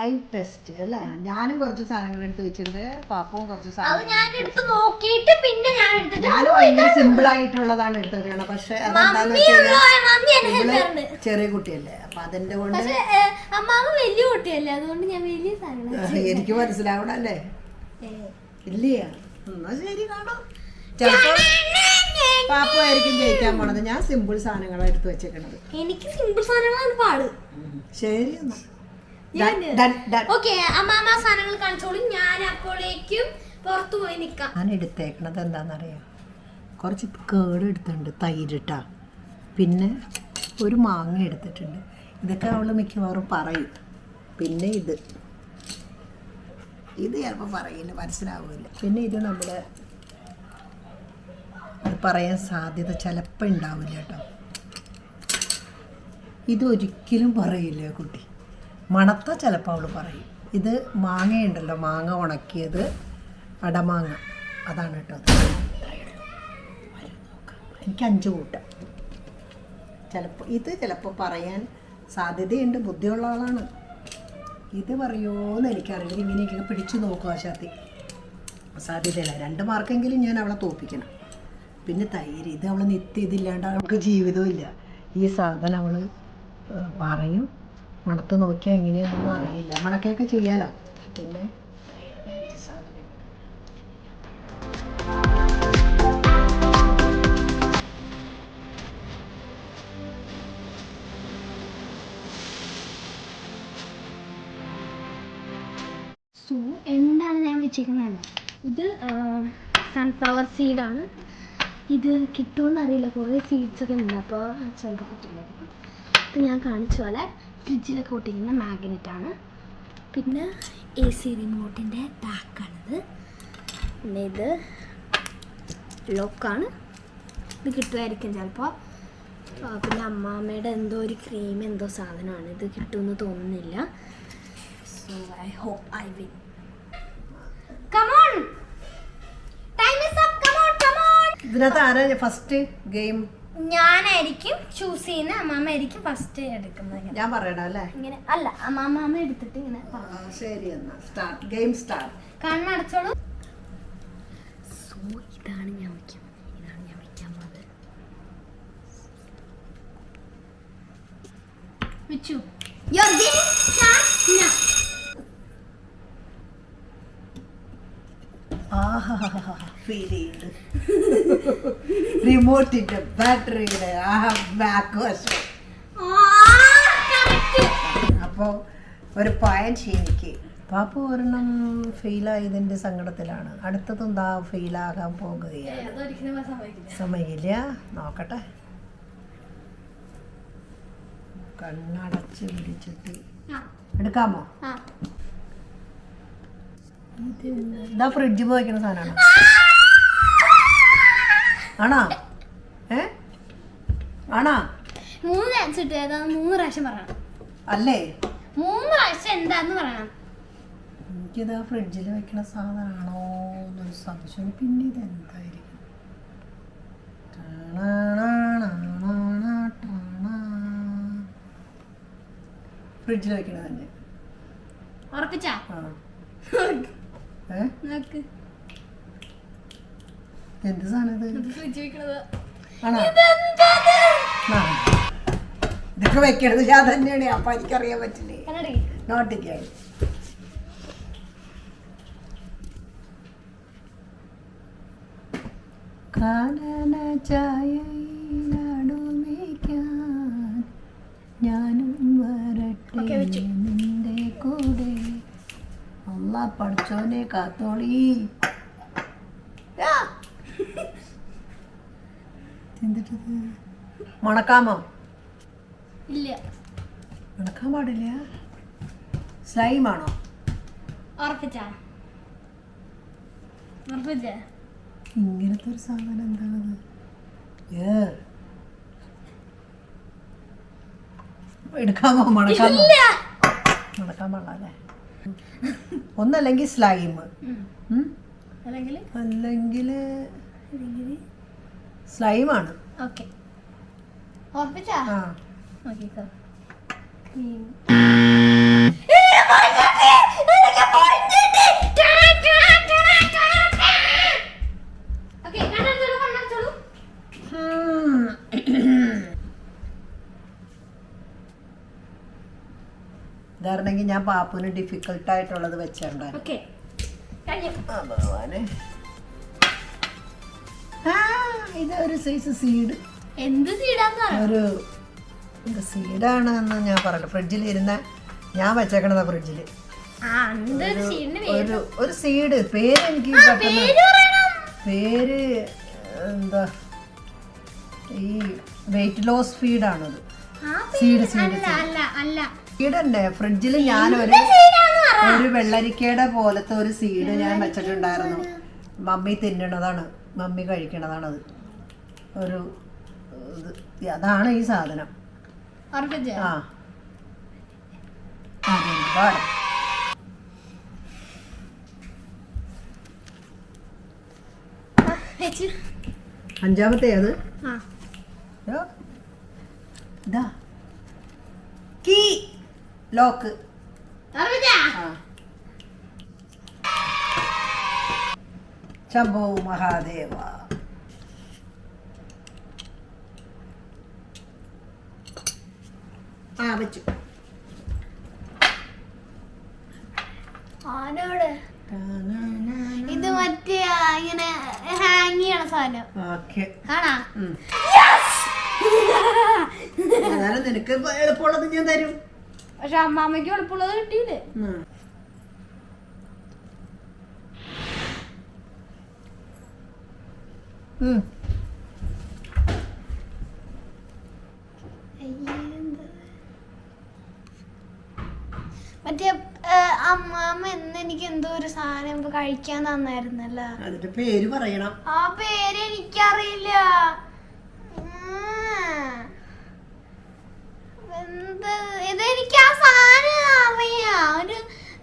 Live test അല്ലേ? ഞാനും കുറച്ച് സാധനങ്ങൾ എടുത്ത് വെച്ചിട്ടുണ്ട്, പാപ്പവും കുറച്ച് സാധനങ്ങൾ. ഭയങ്കര സിമ്പിൾ ആയിട്ടുള്ളതാണ് എടുത്തത്. പക്ഷെ അതെന്താന്ന് വെച്ചാൽ ചെറിയ കുട്ടിയല്ലേ, അപ്പൊ അതിന്റെ കൊണ്ട് വലിയ കുട്ടിയല്ലേ, അതുകൊണ്ട് ഞാൻ വലിയ സാധനം എനിക്ക് മനസ്സിലാവണല്ലേ. ഇല്ലേ? എന്നാ ശരി, കാണാം. ചിലപ്പോ പാപ്പയായിരിക്കും ജയിക്കാൻ പോണത്. ഞാൻ സിമ്പിൾ സാധനങ്ങളാണ് എടുത്ത് വെച്ചേക്കണത്. എനിക്ക് സിമ്പിൾ സാധനങ്ങളാണ് പാട്. ശരി എന്നാ സാധനങ്ങൾ കാണിച്ചോളൂ. ഞാൻ അപ്പോഴേക്കും പുറത്തു പോയി നിക്കാം. ഞാൻ എടുത്തേക്കണത് എന്താണെന്നറിയാം, കുറച്ച് കേട് എടുത്തിട്ടുണ്ട്, തൈരിട്ടാ, പിന്നെ ഒരു മാങ്ങ എടുത്തിട്ടുണ്ട്. ഇതൊക്കെ അവൾ മിക്കവാറും പറയും. പിന്നെ ഇത് ചിലപ്പോൾ പറയില്ല, മനസ്സിലാവില്ല. പിന്നെ ഇത് നമ്മുടെ അത് പറയാൻ സാധ്യത ചിലപ്പോൾ ഉണ്ടാവില്ല കേട്ടോ. ഇതൊരിക്കലും പറയില്ല കുട്ടി. മണത്ത ചിലപ്പോൾ അവൾ പറയും. ഇത് മാങ്ങയുണ്ടല്ലോ, മാങ്ങ ഉണക്കിയത്, അടമാങ്ങ, അതാണ് കേട്ടോ. എനിക്ക് 5 കൂട്ടം. ചിലപ്പോൾ പറയാൻ സാധ്യതയുണ്ട്, ബുദ്ധിയുള്ള ആളാണ്. ഇത് പറയുമോയെന്ന് എനിക്കറിയില്ല. ഇങ്ങനെയൊക്കെ പിടിച്ചു നോക്കുക ശാത്തി, സാധ്യതയില്ല. 2 മാർക്കെങ്കിലും ഞാൻ അവളെ തോൽപ്പിക്കണം. പിന്നെ തൈര്, ഇത് അവൾ നിത്യം, ഇതില്ലാണ്ട് അവൾക്ക് ജീവിതവും ഇല്ല. ഈ സാധനം അവൾ പറയും. മണത്ത് നോക്കിയാൽ എങ്ങനെയാണെന്നൊന്നും അറിയില്ല. മണക്കൊക്കെ ചെയ്യാലോ. പിന്നെ എന്താണ് ഞാൻ വെച്ചിരിക്കുന്നത്? ഇത് സൺഫ്ലവർ സീഡാണ്. ഇത് കിട്ടുമെന്ന് അറിയില്ല, കുറേ സീഡ്സൊക്കെ ഉണ്ട്, അപ്പോൾ ചിലപ്പോൾ കിട്ടില്ലായിരിക്കും. ഇത് ഞാൻ കാണിച്ച പോലെ ഫ്രിഡ്ജിലൊക്കെ ഒട്ടിക്കുന്ന മാഗ്നറ്റാണ്. പിന്നെ AC റിമോട്ടിൻ്റെ ബാക്കാണിത്. പിന്നെ ഇത് ലോക്കാണ്. ഇത് കിട്ടുമായിരിക്കും ചിലപ്പോൾ. പിന്നെ അമ്മാമ്മയുടെ എന്തോ ഒരു ക്രീം എന്തോ സാധനമാണ്. ഇത് കിട്ടുമെന്ന് തോന്നുന്നില്ല. So I hope I win. Come on. Time is up. Come on. ഇതിനകത്ത് ആരാ ഫസ്റ്റ് ഗെയിം? ഞാനായിരിക്കും ചൂസ് ചെയ്യുന്നത്. അമ്മാമ്മയായിരിക്കും ഫസ്റ്റ് എടുക്കുന്നത്. ഞാൻ പറയണം അല്ലേ? ഇങ്ങനെ അല്ല, അമ്മാമ്മ എടുത്തിട്ട് ഇങ്ങനെ. ശരി എന്നാ സ്റ്റാർട്ട്. Game start. കണ്ണടച്ചോളൂ. സോ ഇതാണ് ഞാൻ വയ്ക്കാൻ പോകുന്നത്. വെച്ചു. Your game starts now. Feel റിമോട്ടിന്റെ ബാറ്ററിയുടെ ബാക്ക് വശം. അപ്പോൾ ഒരു പോയിന്റ് എനിക്ക്. പാപ്പ ഒരെണ്ണം ഫെയിലായതിൻ്റെ സങ്കടത്തിലാണ്. അടുത്തതും ദാ ഫെയിലാകാൻ പോകുകയാണ്. സമയമില്ല, നോക്കട്ടെ. കണ്ണടച്ച് പിടിച്ചിട്ട് എടുക്കാമോ? ഇതാ ഫ്രിഡ്ജ് പോയിക്കുന്ന സാധനമാണോ? ആണോ? ആണോ? 3 ചാൻസ് കിട്ടും. 3 പ്രാവശ്യം പറയണം അല്ലേ? 3 പ്രാവശ്യം എന്താന്ന് പറയണം. എനിക്കിത് ഫ്രിഡ്ജിൽ വെക്കണ സാധനമാണോ എന്നൊരു സംശയം. പിന്നെ ഇതെന്തായിരിക്കും? ഫ്രിഡ്ജിൽ വെക്കണത് തന്നെ. ഉറപ്പിച്ചാ? എന്ത് സാധനം? ഇതൊക്കെ വെക്കണത് ഞാൻ തന്നെയാണ്. അപ്പൊ എനിക്കറിയാൻ പറ്റില്ലേ? നോട്ടിക്കായി കാനന ചായയിലടുമിക്കാൻ ഞാനും വരട്ടെ നിന്റെ കൂടെ. അല്ല പഠിച്ചോനെ കാത്തോളി. എന്തിട്ടത്? മണക്കാമോ? ഇല്ല, മണക്കാൻ പാടില്ല. സ്ലൈമാണോ? ഉറപ്പിച്ചാ? ഇങ്ങനത്തെ ഒരു സാധനം എന്താണത്? എടുക്കാമോ? മണക്കാമോ? മണക്കാൻ പാടില്ല അല്ലേ? ഒന്നല്ലെങ്കിൽ സ്ലൈം, അല്ലെങ്കിൽ സ്ലൈമാണ്. ഓക്കെ, ഉറപ്പിച്ചാ? ആ. ഓക്കെ. ഇതായിരുന്നെങ്കിൽ ഞാൻ പാപ്പുവിന് ഡിഫിക്കൽട്ടായിട്ടുള്ളത് വെച്ചിട്ടുണ്ടായിരുന്നു. ഓക്കെ കഴിഞ്ഞു. ഭഗവാനെ, ഇത് ഒരു സൈസ് സീഡ്. എന്ത് സീഡാന്ന് ഒരു സീഡാണെന്ന് ഞാൻ പറഞ്ഞു. ഫ്രിഡ്ജിൽ ഇരുന്ന ഞാൻ വെച്ചേക്കണതാ ഫ്രിഡ്ജിൽ. ഒരു സീഡ്. പേര് എനിക്ക് പേര് എന്താ, ഈ വെയിറ്റ് ലോസ് ഫീഡാണത്. സീഡ് സീഡ് സീഡ് തന്നെ. ഫ്രിഡ്ജിൽ ഒരു വെള്ളരിക്കയുടെ പോലത്തെ ഒരു സീഡ് ഞാൻ വെച്ചിട്ടുണ്ടായിരുന്നു. മമ്മി തിന്നണതാണ്, മമ്മി കഴിക്കണതാണത്. ഒരു അതാണ് ഈ സാധനം. ആ അഞ്ചാമത്തെ അത് ഇതാ കീ ലോക്ക്. ശംഭോ മഹാദേവ. വെച്ചു. ഇത് മറ്റേ ഇങ്ങനെ ഹാങ് ചെയ്യണ സാധനം. നിനക്ക് എളുപ്പമുള്ളത് ഞാൻ തരും. പക്ഷെ അമ്മാമ്മയ്ക്ക് എളുപ്പമുള്ളത് കിട്ടിയില്ലേ? മറ്റേ അമ്മാമ്മ എനിക്ക് എന്തോ ഒരു സാധനം കഴിക്കാൻ തന്നായിരുന്നല്ലോ. അതിന്റെ പേര് പറയണം. ആ പേര് എനിക്കറിയില്ല. ഇതെനിക്ക് ആ സാധനം അറിയാം. ഒരു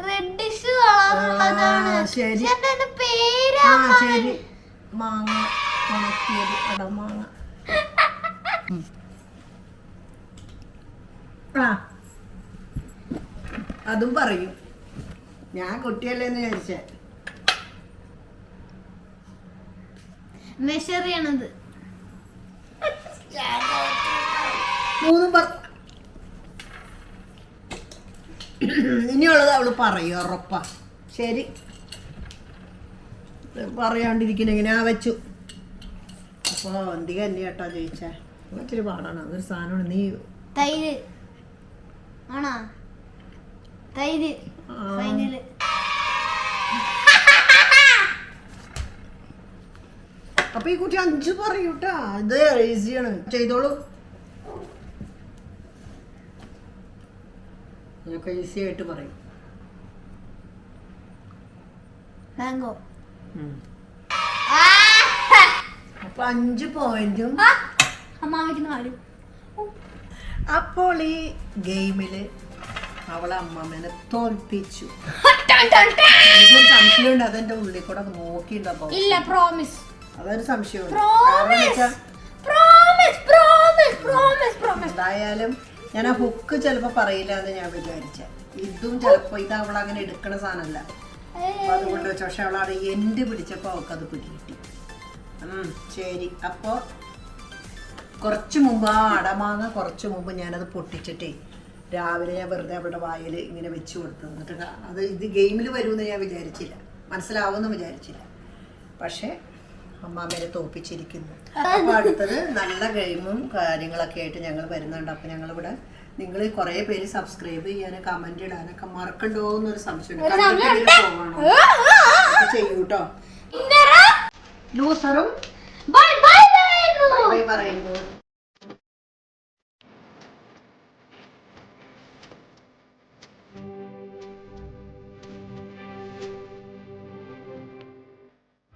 റെഡിഷ് കളറുള്ളതാണ്. എന്റെ പേര് മാങ്ങ ഉണക്കിയത്, അടമാങ്ങ. അതും പറയും. ഞാൻ കുട്ടിയല്ലേന്ന് വിചാരിച്ചേ. മെഷർ ചെയ്യണത് ഇനിയുള്ളത് അവള് പറയും ഉറപ്പാ. ശരി, പറയാണ്ടിരിക്കുന്ന ഇങ്ങനെ വെച്ചു. അപ്പൊ എന്തിക എന്നെ കേട്ടോ ചോദിച്ചാ ഇച്ചിരി പാടാണ്. അതൊരു സാധനമാണ്. നീ തൈര് ആണോ? തൈര് ഫൈനല്. അപ്പൊ ഈ കുട്ടി 5 പറയൂട്ടാ. ഇത് ഈസിയാണ്, ചെയ്തോളൂ. ഞങ്ങൾക്ക് ഈസി ആയിട്ട് പറയും. മാംഗോ. അപ്പൊ 5 പോയിന്റും അമ്മാവയ്ക്ക് 4. അപ്പോൾ ഈ ഗെയിമില് അവളെ അമ്മമ്മേനെ തോൽപ്പിച്ചു. എനിക്കൊരു സംശയമുണ്ട്, അതെന്റെ ഉള്ളിൽ കൂടെ നോക്കിയിട്ടുണ്ടോ? ഇല്ല, പ്രോമിസ്. അതൊരു സംശയമുണ്ട്. എന്തായാലും ഞാൻ ആ ഹുക്ക് ചിലപ്പോ പറയില്ല എന്ന് ഞാൻ വിചാരിച്ച. ഇതും ചിലപ്പോ ഇത് അവളങ്ങനെ എടുക്കണ സാധനമല്ല. അപ്പൊ അതുകൊണ്ട് വെച്ച. പക്ഷെ അവളവിടെ എൻഡ് പിടിച്ചപ്പോ അവൾക്കത് പിടികിട്ടി. ശരി. അപ്പൊ കുറച്ചു മുമ്പ് ആ അടമാങ്ങ കുറച്ചു മുമ്പ് ഞാനത് പൊട്ടിച്ചിട്ടേ രാവിലെ ഞാൻ വെറുതെ അവളുടെ വായിൽ ഇങ്ങനെ വെച്ച് കൊടുത്തു. എന്നിട്ട് അത് ഇത് ഗെയിമിൽ വരുമെന്ന് ഞാൻ വിചാരിച്ചില്ല, മനസ്സിലാവുമെന്ന് വിചാരിച്ചില്ല. പക്ഷെ അമ്മാമ്മേനെ തോൽപ്പിച്ചിരിക്കുന്നു. അപ്പൊ അടുത്തത് നല്ല ഗെയിമും കാര്യങ്ങളൊക്കെ ആയിട്ട് ഞങ്ങൾ വരുന്നുണ്ട്. അപ്പൊ ഞങ്ങളിവിടെ നിങ്ങൾ കുറെ പേര് സബ്സ്ക്രൈബ് ചെയ്യാനും കമന്റ് ഇടാനൊക്കെ മറക്കണ്ടോ എന്നൊരു സംശയം ചെയ്യൂട്ടോ. ലൂസറും ബൈ പറയുന്നു.